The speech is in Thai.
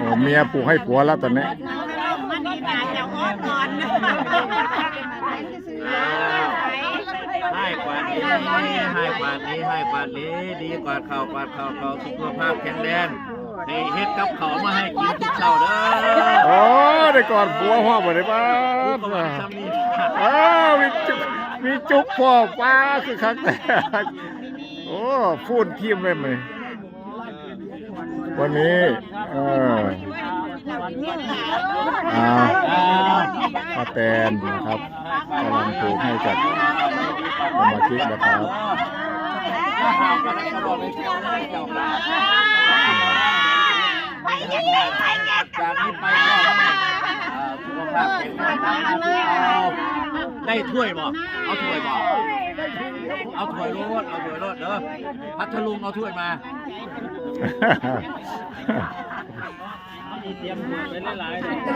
โอ้เมียปลูกให้ผัวแล้วตอนนี้มันนี่นาจะอ้อนก่อนให้กว่านี้ให้กว่านี้ให้กว่านี้ดีกว่าเขาสุขภาพแข็งแรงให้เฮ็ดกับเขามาให้กินทุกเช้าเด้อโอ้ได้ก่อนผัวพ่อบ่ได้ป้ามีจุกพ่อป้าคือครั้งแรกโอ้ฟูนทีมเลยมั้ยวันนี้ป้าแตนนะครับกำลังปลูกให้กับสมาชิกนะครับจากนี้ไปก็สุขภาพแข็งแรงได้ถ้วยบ่เอาถ้วยบ่เอาถ้วยรถเด้อพัทลุงเอาถ้วยมาเตรียมถ้วยไปหลายๆ